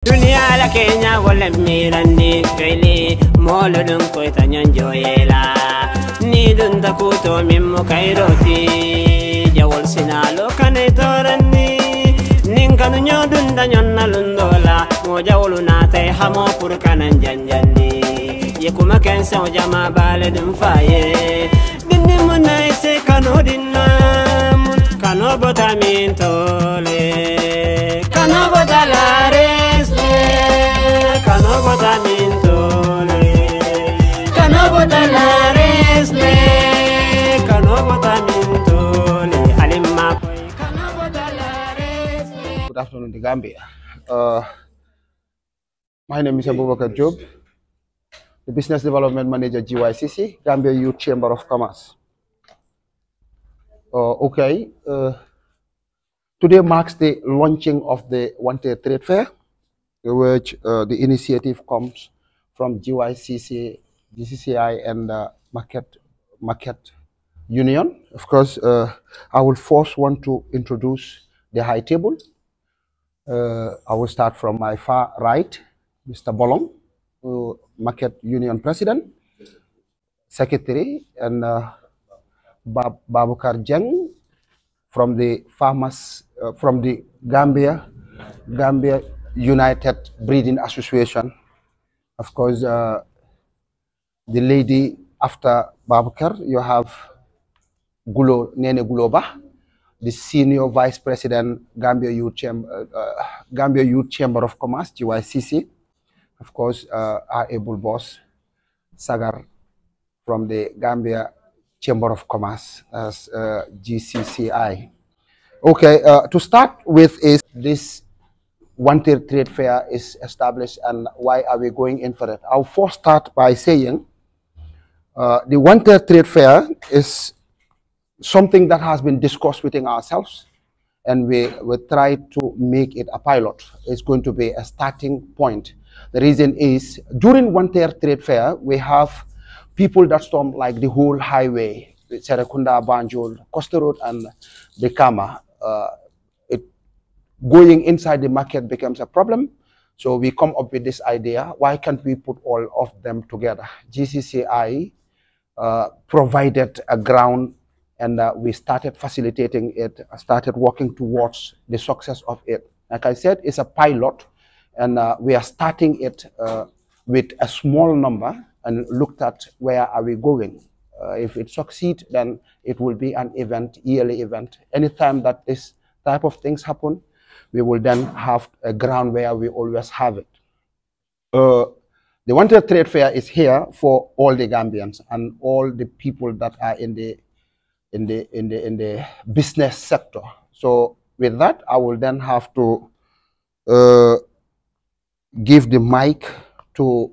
Dunia la Kenya wala mirandi kaili molo dun ko tanyan joyela ni dun da kuto mimmo kairoti jawol sinalo kane torani nin kanu nyodun da nyonna lundola mo jawolu na tay hamo pur kanan janjandi ye kuma kensa o jama bale dum faye dinni munay se kanu dinam kanu botamin tole kanu botalare Good afternoon, the Gambia. My name is Abubakar Job, the Business Development Manager, GYCC, Gambia Youth Chamber of Commerce. Today marks the launching of the Wanterr Trade Fair, which the initiative comes from GYCC, GCCI, and Market Union. Of course, I will first want to introduce the high table. I will start from my far right, Mr. Bolong, Market Union President, Secretary, and Babukar Jeng from the farmers, from the Gambia United Breeding Association. Of course, the lady after Babukar, you have Nene Guloba, the Senior Vice President, Gambia Youth Chamber of Commerce, GYCC. Of course, our able boss, Sagar, from the Gambia Chamber of Commerce as GCCI. Okay, to start with is this Wanterr Trade Fair is established and why are we going in for it? I'll first start by saying the Wanterr Trade Fair is something that has been discussed within ourselves, and we try to make it a pilot. It's going to be a starting point. The reason is, during Wanterr Trade Fair, we have people that storm like the whole highway, Serekunda, Banjul, Costa Road, and Brikama. Going inside the market becomes a problem. So we come up with this idea, why can't we put all of them together? GCCI provided a ground, and we started facilitating it, started working towards the success of it. Like I said, it's a pilot, and we are starting it with a small number and looked at where are we going. If it succeeds, then it will be an event, yearly event. Anytime that this type of things happen, we will then have a ground where we always have it. The Wanterr Trade Fair is here for all the Gambians and all the people that are in the business sector. So with that, I will then have to give the mic to,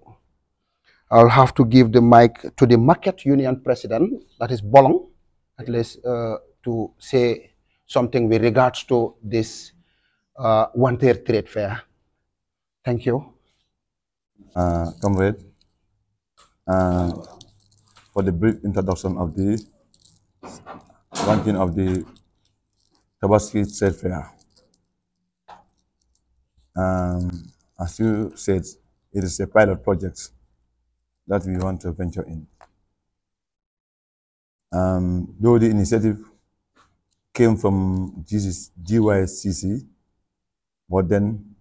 I'll have to give the mic to the Market Union President, that is Bolong, at least to say something with regards to this Wanterr Trade Fair. Thank you. Comrade, for the brief introduction of the launching of the Tobaski Trade Fair. As you said, it is a pilot project that we want to venture in. Though the initiative came from GYCC, but then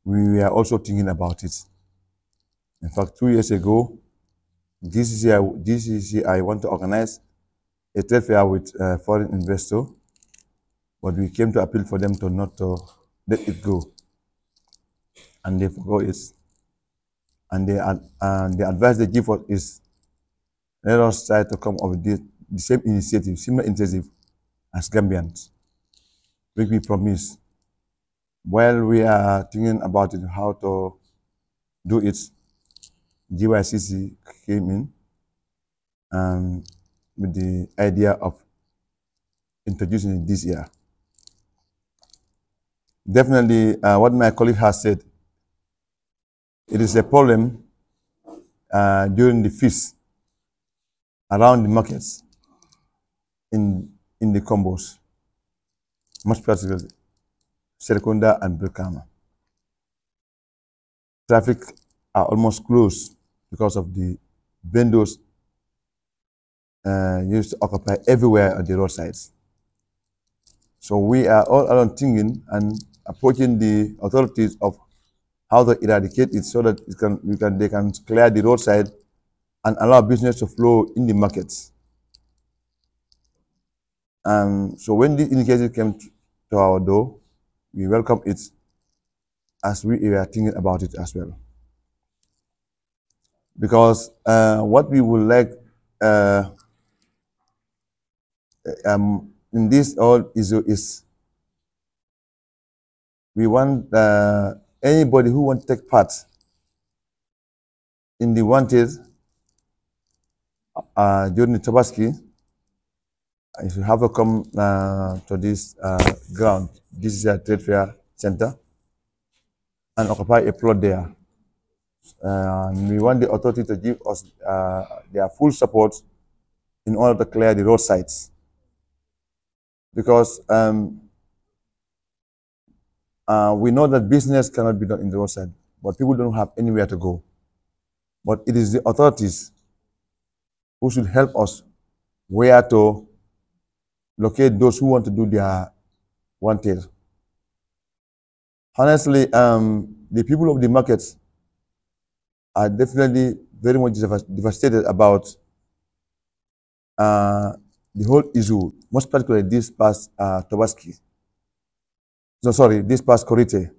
we were also thinking about it. In fact, 2 years ago, GCCI want to organize a trade fair with a foreign investor, but we came to appeal for them to not to let it go, and they forgot it. And the advice they give us is, let us try to come up with the same initiative, similar initiative as Gambians. Which we promise. While we are thinking about it, how to do it, GYCC came in with the idea of introducing it this year. Definitely, what my colleague has said, it is a problem during the feast around the markets in the combos, much particularly. Serekunda, and Brikama. Traffic are almost closed because of the vendors used to occupy everywhere on the roadsides. So we are all around thinking and approaching the authorities of how to eradicate it so that they can clear the roadside and allow business to flow in the markets. So when this initiative came to our door, we welcome it as we were thinking about it as well. Because what we would like in this all issue is we want anybody who wants to take part in the Wanterr during the Tobaski, if you have to come to this ground, this is a trade fair center, and occupy a plot there. We want the authority to give us their full support in order to clear the roadsides. Because we know that business cannot be done in the roadside, but people don't have anywhere to go. But it is the authorities who should help us where to locate those who want to do their Wanterr. Honestly, the people of the markets are definitely very much devastated about the whole issue, most particularly this past Tobaski. No, sorry, this past Korite.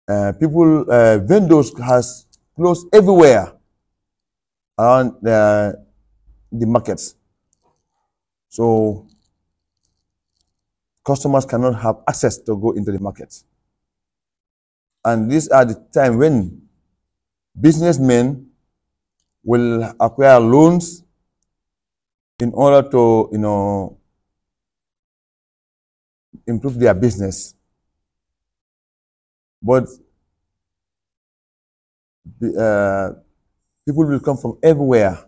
Vendors has closed everywhere around the markets. So customers cannot have access to go into the markets. And these are the time when businessmen will acquire loans in order to, improve their business. But people will come from everywhere.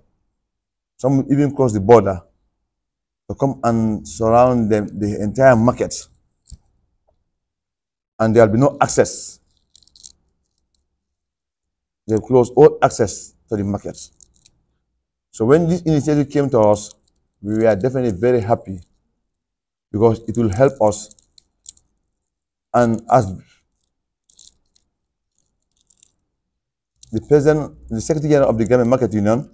Some will even cross the border to come and surround the entire market. And there will be no access. They'll close all access to the market. So when this initiative came to us, we were definitely very happy because it will help us. And as the president, the Secretary General of the Gambia Market Union,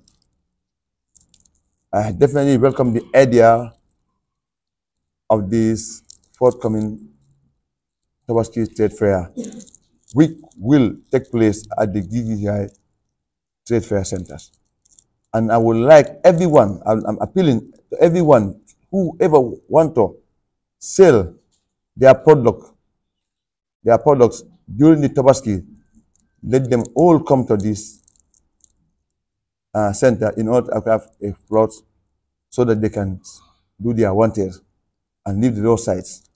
I definitely welcome the idea of this forthcoming Tobaski Trade Fair, which will take place at the GGI Trade Fair Centers. And I would like everyone, I'm appealing to everyone, whoever want to sell their products during the Tobaski, let them all come to this center in order to have a plot so that they can do their Wanterr and leave the roadsides.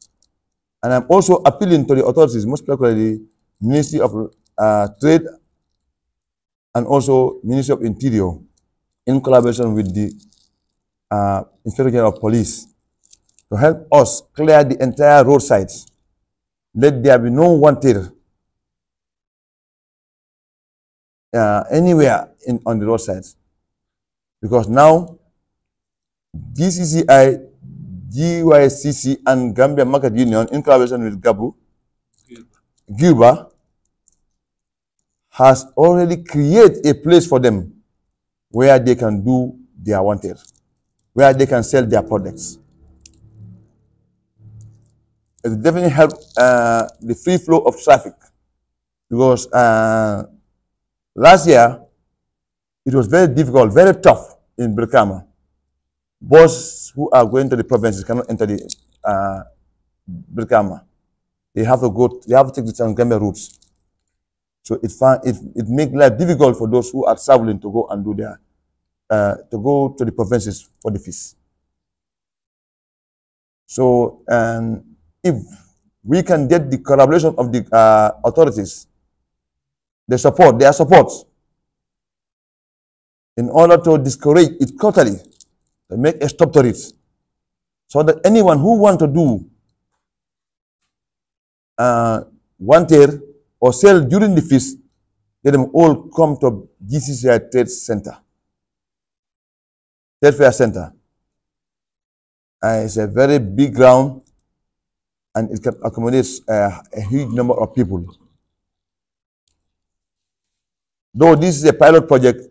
And I'm also appealing to the authorities, most particularly the Ministry of Trade and also Ministry of Interior, in collaboration with the Inspector General of Police, to help us clear the entire roadsides. Let there be no Wanterr anywhere on the roadsides. Because now, GCCI, GYCC, and Gambia Market Union, in collaboration with Gilba, has already created a place for them where they can do their Wanterr, where they can sell their products. It will definitely help the free flow of traffic, because last year it was very difficult, very tough in Brikama. Buses who are going to the provinces cannot enter the Brikama. They have to take the Gambia routes. So it makes life difficult for those who are traveling to go and do their to go to the provinces for the feast. So if we can get the collaboration of the authorities, their support, in order to discourage it totally, to make a stop to it, so that anyone who wants to do Wanterr or sell during the feast, let them all come to GCCI Trade Center, Trade Fair Center. It's a very big ground and it can accommodate a huge number of people. Though this is a pilot project,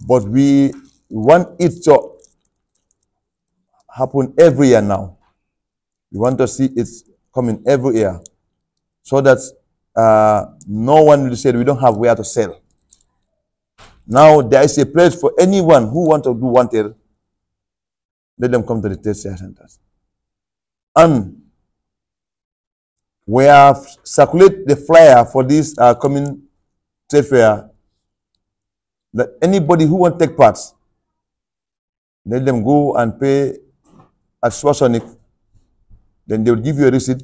but we want it to happen every year now. We want to see it coming every year so that no one will say we don't have where to sell. Now there is a place for anyone who wants to do Wanterr. Let them come to the trade fair centers. And we have circulate the flyer for this coming trade fair that anybody who wants to take part, let them go and pay at Swasonic. Then they will give you a receipt.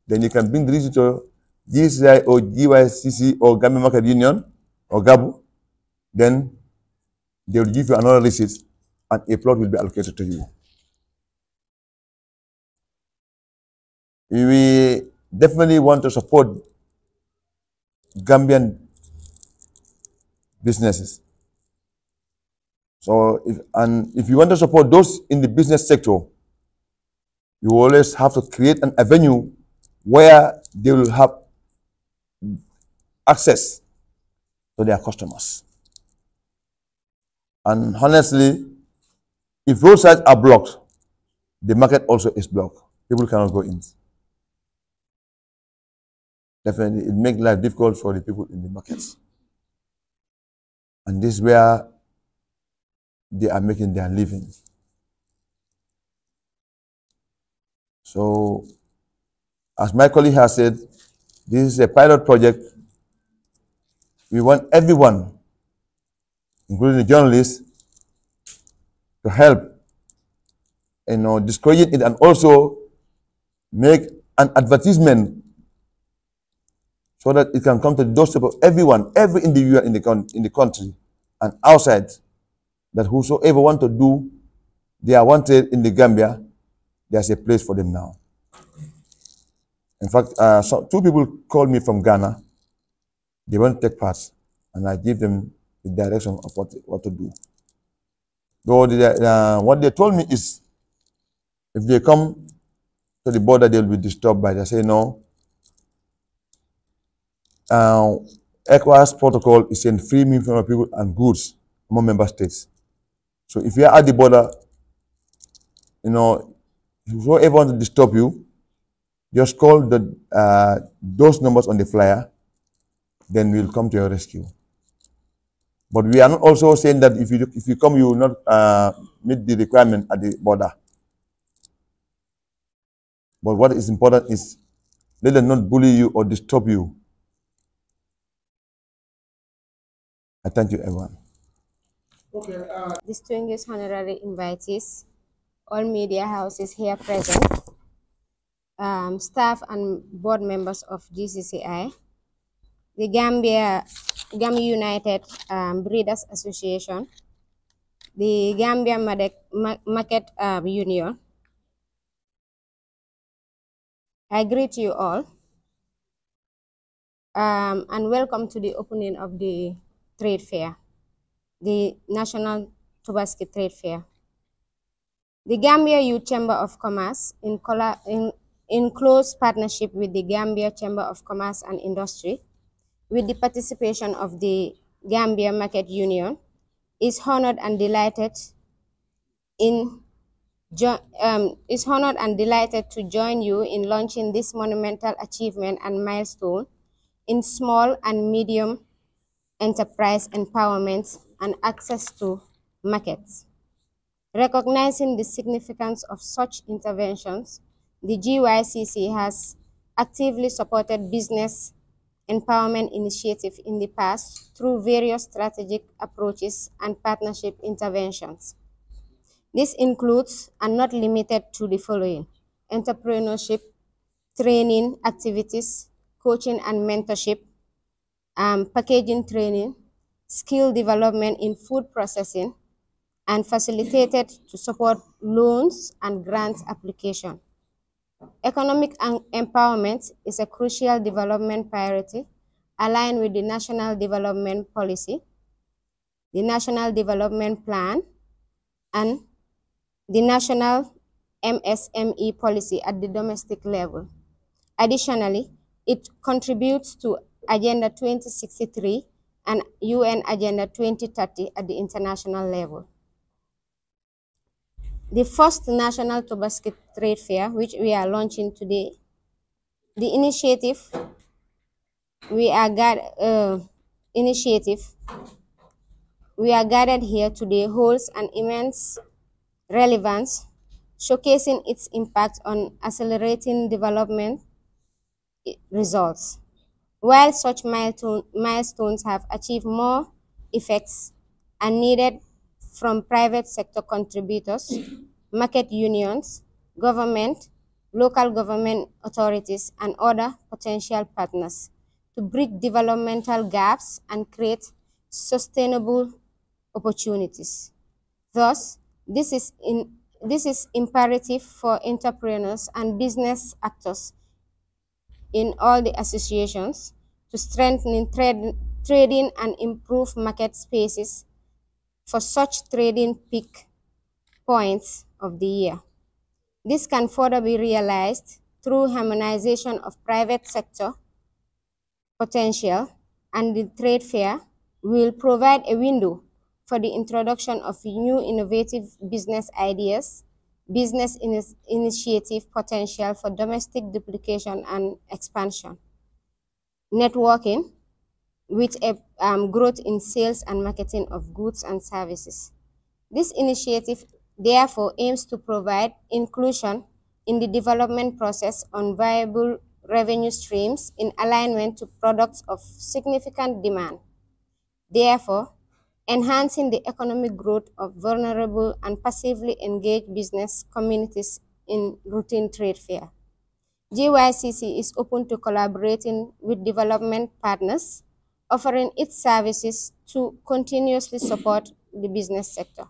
Then you can bring the receipt to GCI or GYCC or Gambia Market Union or GABU. Then they will give you another receipt and a plot will be allocated to you. We definitely want to support Gambian businesses. So, if you want to support those in the business sector, you always have to create an avenue where they will have access to their customers. And honestly, if roadsides are blocked, the market also is blocked. People cannot go in. Definitely, it makes life difficult for the people in the markets. And this is where they are making their living. So, as my colleague has said, this is a pilot project. We want everyone, including the journalists, to help, discourage it and also make an advertisement so that it can come to the doorstep of everyone, every individual in the country and outside, that whosoever want to do their Wanterr in the Gambia, there's a place for them now. In fact, two people called me from Ghana. They want to take part, and I give them the direction of what to do. Though what they told me is, if they come to the border, they'll be disturbed by. They say no. ECOWAS protocol is saying free movement of people and goods among member states. So if you are at the border, whoever wants to disturb you, just call those numbers on the flyer, then we'll come to your rescue. But we are not also saying that if you come, you will not meet the requirement at the border. But what is important is let them not bully you or disturb you. I thank you, everyone. Okay. Distinguished honorary invitees, all media houses here present, staff and board members of GCCI, the Gambia United Breeders Association, the Gambia Market Union. I greet you all and welcome to the opening of the trade fair, the National Tobaski Trade Fair. The Gambia Youth Chamber of Commerce, in close partnership with the Gambia Chamber of Commerce and Industry, with the participation of the Gambia Market Union, is honored and delighted to join you in launching this monumental achievement and milestone in small and medium enterprise empowerment and access to markets. Recognizing the significance of such interventions, the GYCC has actively supported business empowerment initiatives in the past through various strategic approaches and partnership interventions. This includes, and not limited to, the following: entrepreneurship, training activities, coaching and mentorship, packaging training, skill development in food processing, and facilitated to support loans and grants application. Economic empowerment is a crucial development priority aligned with the National Development Policy, the National Development Plan, and the National MSME policy at the domestic level. Additionally, it contributes to Agenda 2063 and UN Agenda 2030 at the international level. The first National Tobaski Trade Fair, which we are launching today, the initiative we are gathered here today holds an immense relevance, showcasing its impact on accelerating development results. While such milestones have achieved more effects and needed from private sector contributors, market unions, government, local government authorities, and other potential partners to bridge developmental gaps and create sustainable opportunities. Thus, this is imperative for entrepreneurs and business actors in all the associations to strengthen trading and improve market spaces for such trading peak points of the year. This can further be realized through harmonization of private sector potential, and the trade fair will provide a window for the introduction of new innovative business ideas, business initiative potential for domestic duplication and expansion, networking with a growth in sales and marketing of goods and services. This initiative therefore aims to provide inclusion in the development process on viable revenue streams in alignment to products of significant demand, therefore enhancing the economic growth of vulnerable and passively engaged business communities in routine trade fair. GYCC is open to collaborating with development partners, offering its services to continuously support the business sector.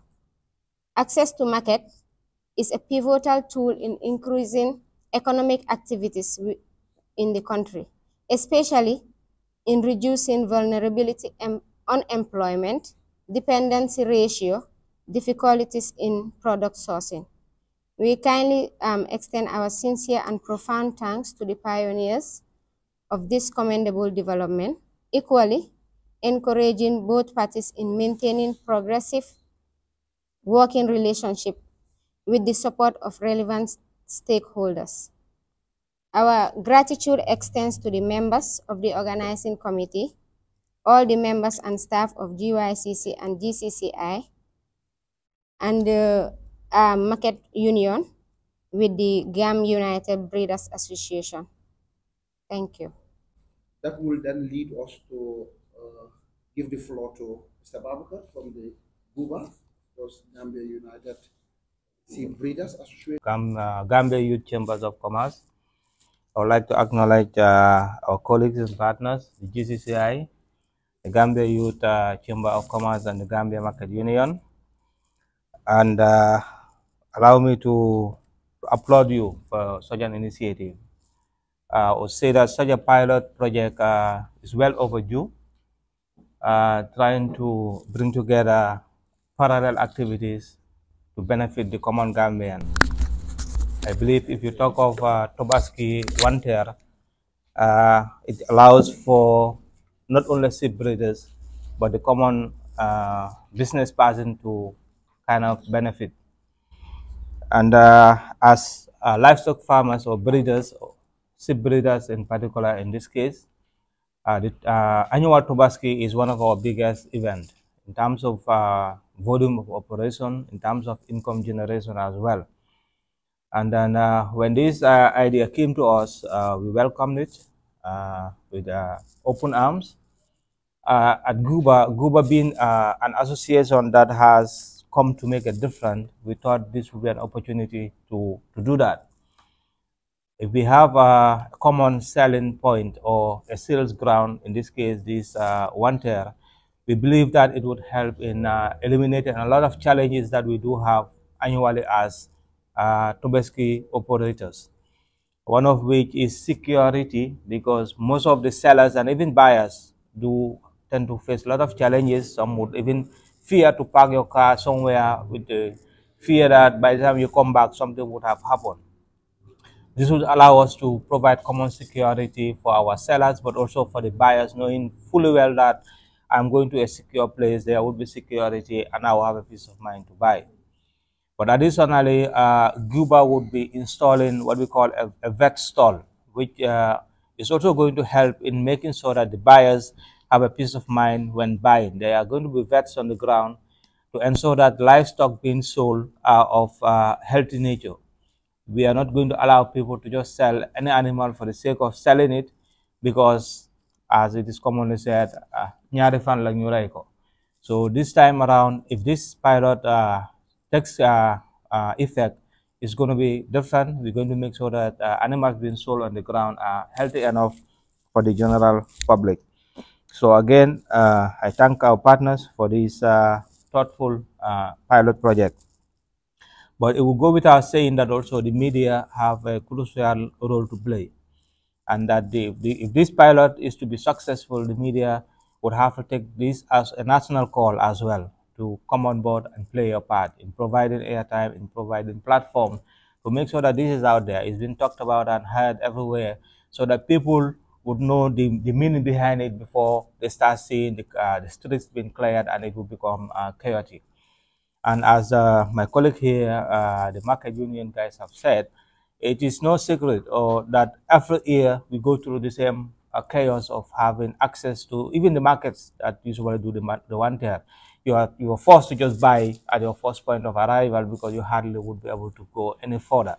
Access to market is a pivotal tool in increasing economic activities in the country, especially in reducing vulnerability and unemployment, dependency ratio, difficulties in product sourcing. We kindly extend our sincere and profound thanks to the pioneers of this commendable development, equally encouraging both parties in maintaining progressive working relationship with the support of relevant stakeholders. Our gratitude extends to the members of the organizing committee, all the members and staff of GYCC and GCCI, and the Market Union with the GAM United Breeders Association. Thank you. That will then lead us to give the floor to Mr. Babakar from the GUBA, Gambia United Sheep Breeders Association. Gambia Youth Chambers of Commerce. I would like to acknowledge our colleagues and partners, the GCCI, the Gambia Youth Chamber of Commerce, and the Gambia Market Union. And allow me to applaud you for such an initiative. I would say that such a pilot project is well overdue, trying to bring together parallel activities to benefit the common Gambian. I believe if you talk of Tobaski Wanterr, it allows for not only sheep breeders, but the common business person to kind of benefit. And as livestock farmers or breeders, sheep breeders in particular in this case, the annual Tobaski is one of our biggest events in terms of volume of operation, in terms of income generation as well. And then when this idea came to us, we welcomed it with open arms. At GUBA being an association that has come to make a difference, we thought this would be an opportunity to do that. If we have a common selling point or a sales ground, in this case, this Wanterr, we believe that it would help in eliminating a lot of challenges that we do have annually as Tobaski operators. one of which is security, because most of the sellers and even buyers do tend to face a lot of challenges. Some would even fear to park your car somewhere with the fear that by the time you come back, something would have happened. This would allow us to provide common security for our sellers, but also for the buyers, knowing fully well that I'm going to a secure place, there will be security, and I will have a peace of mind to buy. But additionally, Cuba would be installing what we call a vet stall, which is also going to help in making sure that the buyers have a peace of mind when buying. There are going to be vets on the ground to ensure that livestock being sold are of healthy nature. We are not going to allow people to just sell any animal for the sake of selling it, because, as it is commonly said, "Nyari fan lang ñu ray ko." So this time around, if this pilot takes effect, it's going to be different. We're going to make sure that animals being sold on the ground are healthy enough for the general public. So again, I thank our partners for this thoughtful pilot project. But it will go without saying that also the media have a crucial role to play, and that if this pilot is to be successful, the media would have to take this as a national call as well, to come on board and play a part in providing airtime, in providing platform, to make sure that this is out there, it's been talked about and heard everywhere, so that people would know the meaning behind it before they start seeing the streets being cleared and it will become chaotic. And as my colleague here, the market union guys have said, it is no secret or that every year we go through the same chaos of having access to even the markets that usually do the Wanterr. You are forced to just buy at your first point of arrival because you hardly would be able to go any further.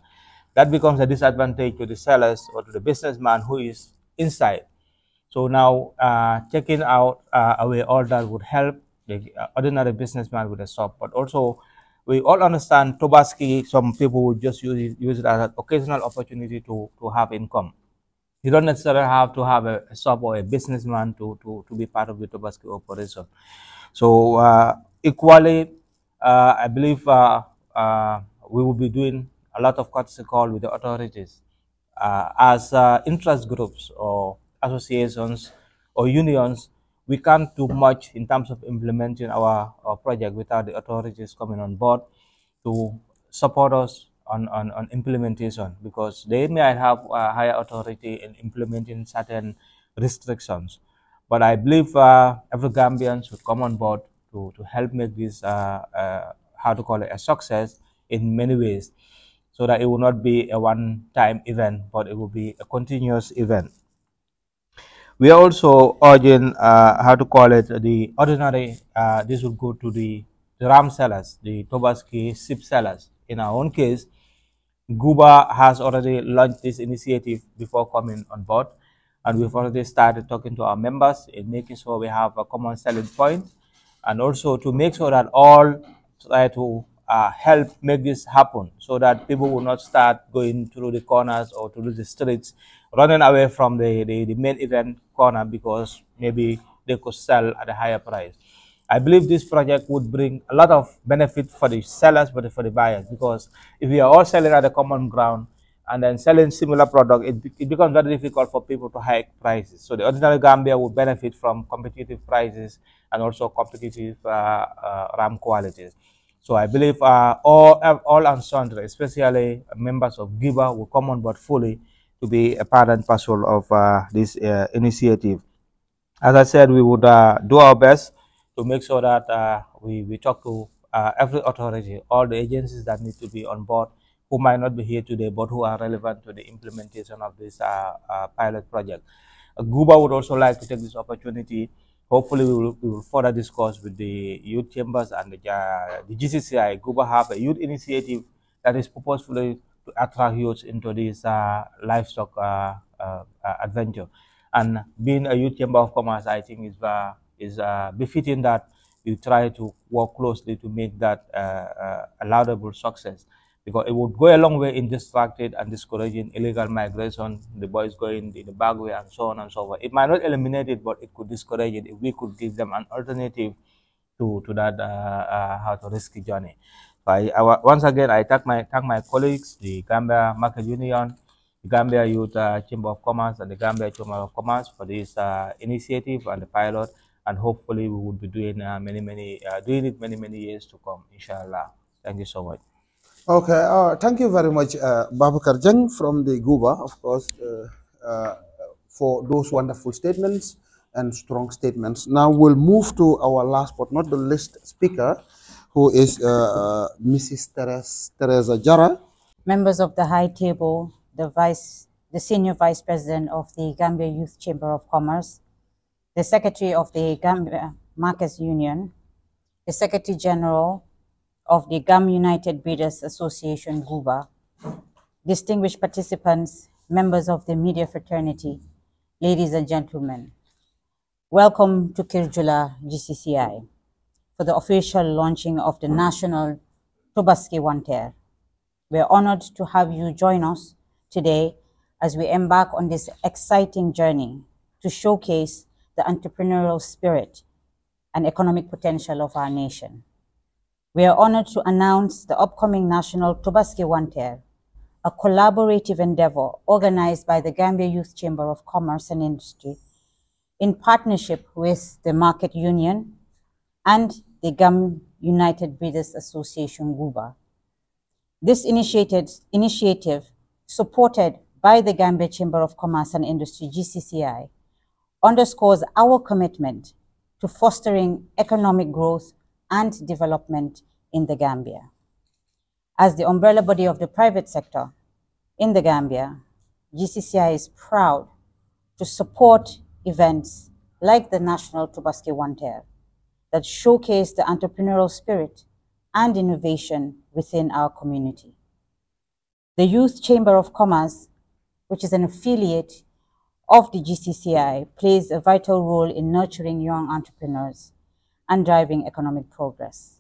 That becomes a disadvantage to the sellers or to the businessman who is inside. So now, checking out away all that would help the ordinary businessman with a shop. But also, we all understand Tobaski, some people would just use it as an occasional opportunity to have income. You don't necessarily have to have a shop or a businessman to be part of the Tobaski operation. So equally, I believe we will be doing a lot of courtesy call with the authorities as interest groups or associations or unions. We can't do much in terms of implementing our project without the authorities coming on board to support us on implementation, because they may have higher authority in implementing certain restrictions. But I believe every Gambian should come on board to help make this, how to call it, a success in many ways, so that it will not be a one-time event, but it will be a continuous event. We are also urging, how to call it, the ordinary, this will go to the ram sellers, the Tobaski sip sellers. In our own case, Guba has already launched this initiative before coming on board, and we've already started talking to our members in making sure we have a common selling point, and also to make sure that all try to help make this happen, so that people will not start going through the corners or through the streets, running away from the main event corner because maybe they could sell at a higher price. I believe this project would bring a lot of benefit for the sellers, but for the buyers, because if we are all selling at a common ground and then selling similar product, it becomes very difficult for people to hike prices. So the ordinary Gambia would benefit from competitive prices and also competitive RAM qualities. So I believe all and sundry, especially members of GIBA, will come on board fully to be a part and parcel of this initiative. As I said, we would do our best to make sure that we talk to every authority, all the agencies that need to be on board, who might not be here today, but who are relevant to the implementation of this pilot project. GUBA would also like to take this opportunity. Hopefully, we will further discuss with the youth chambers and the GCCI. GUBA have a youth initiative that is purposefully to attract youths into this livestock adventure. And being a youth chamber of commerce, I think is befitting that you try to work closely to make that a laudable success, because it would go a long way in distracting and discouraging illegal migration, the boys going in the back way and so on and so forth. It might not eliminate it, but it could discourage it if we could give them an alternative to that how to risky journey. So once again, I thank my colleagues, the Gambia Market Union, the Gambia Youth Chamber of Commerce and the Gambia Chamber of Commerce for this initiative and the pilot, and hopefully we will be doing doing it many years to come, inshallah. Thank you so much. Okay, thank you very much, Babakar Jang from the Guba, of course, for those wonderful statements and strong statements. Now we'll move to our last but not the least speaker, who is Mrs. Teresa Jara. Members of the High Table, the Senior Vice President of the Gambia Youth Chamber of Commerce, the Secretary of the Gambia Markets Union, the Secretary General of the GAM United Breeders Association, GUBA, distinguished participants, members of the media fraternity, ladies and gentlemen, welcome to Kirjula GCCI for the official launching of the National Tobaski Wanterr. We are honored to have you join us today as we embark on this exciting journey to showcase the entrepreneurial spirit and economic potential of our nation. We are honored to announce the upcoming National Tobaski Wanterr, a collaborative endeavor organized by the Gambia Youth Chamber of Commerce and Industry in partnership with the Market Union and the GAM United Breeders Association, GUBA. This initiative, supported by the Gambia Chamber of Commerce and Industry, GCCI, underscores our commitment to fostering economic growth and development in the Gambia. As the umbrella body of the private sector in the Gambia, GCCI is proud to support events like the National Tobaski Wanterr that showcase the entrepreneurial spirit and innovation within our community. The Youth Chamber of Commerce, which is an affiliate of the GCCI, plays a vital role in nurturing young entrepreneurs and driving economic progress.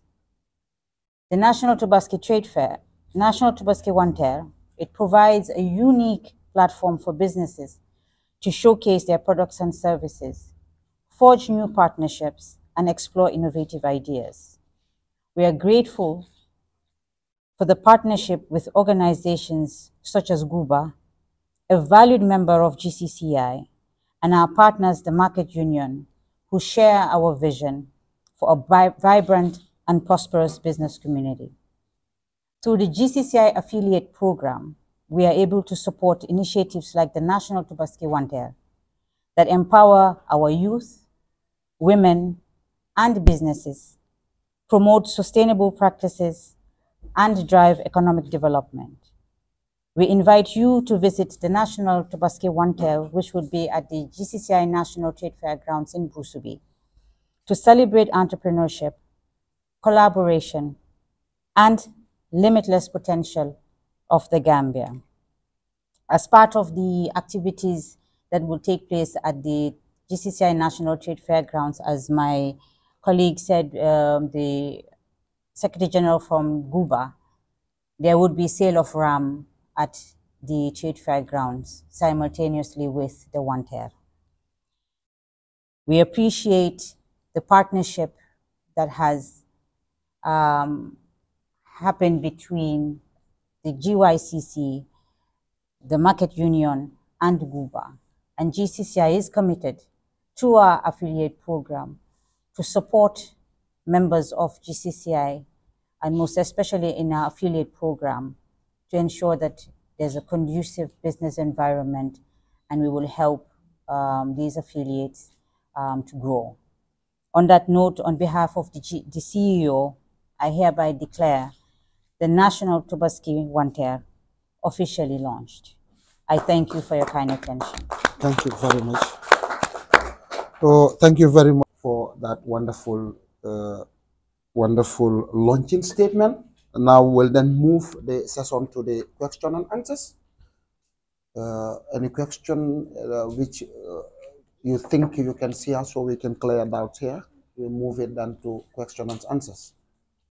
The National Tobaski Trade Fair, National Tobaski Wanterr, it provides a unique platform for businesses to showcase their products and services, forge new partnerships, and explore innovative ideas. We are grateful for the partnership with organizations such as GUBA, a valued member of GCCI, and our partners, the Market Union, who share our vision for a vibrant and prosperous business community. Through the GCCI affiliate program, we are able to support initiatives like the National Tobaski Wanterr that empower our youth, women, and businesses, promote sustainable practices, and drive economic development. We invite you to visit the National Tobaski Wanterr, which would be at the GCCI National Trade Fair grounds in Brusubi, to celebrate entrepreneurship, collaboration, and limitless potential of the Gambia. As part of the activities that will take place at the GCCI National Trade Fair grounds, as my colleague said, the Secretary General from GUBA, there would be sale of ram at the trade fair grounds simultaneously with the Wanterr. We appreciate the partnership that has happened between the GYCC, the Market Union, and GUBA. And GCCI is committed to our affiliate program to support members of GCCI, and most especially in our affiliate program, to ensure that there's a conducive business environment, and we will help these affiliates to grow. On that note, on behalf of the CEO, I hereby declare the National Tobaski Wanterr officially launched. I thank you for your kind attention. Thank you very much. So thank you very much for that wonderful, wonderful launching statement. Now we'll then move the session to the question and answers. Any question which you think you can see us, so we can clear doubts here? We'll move it then to question and answers.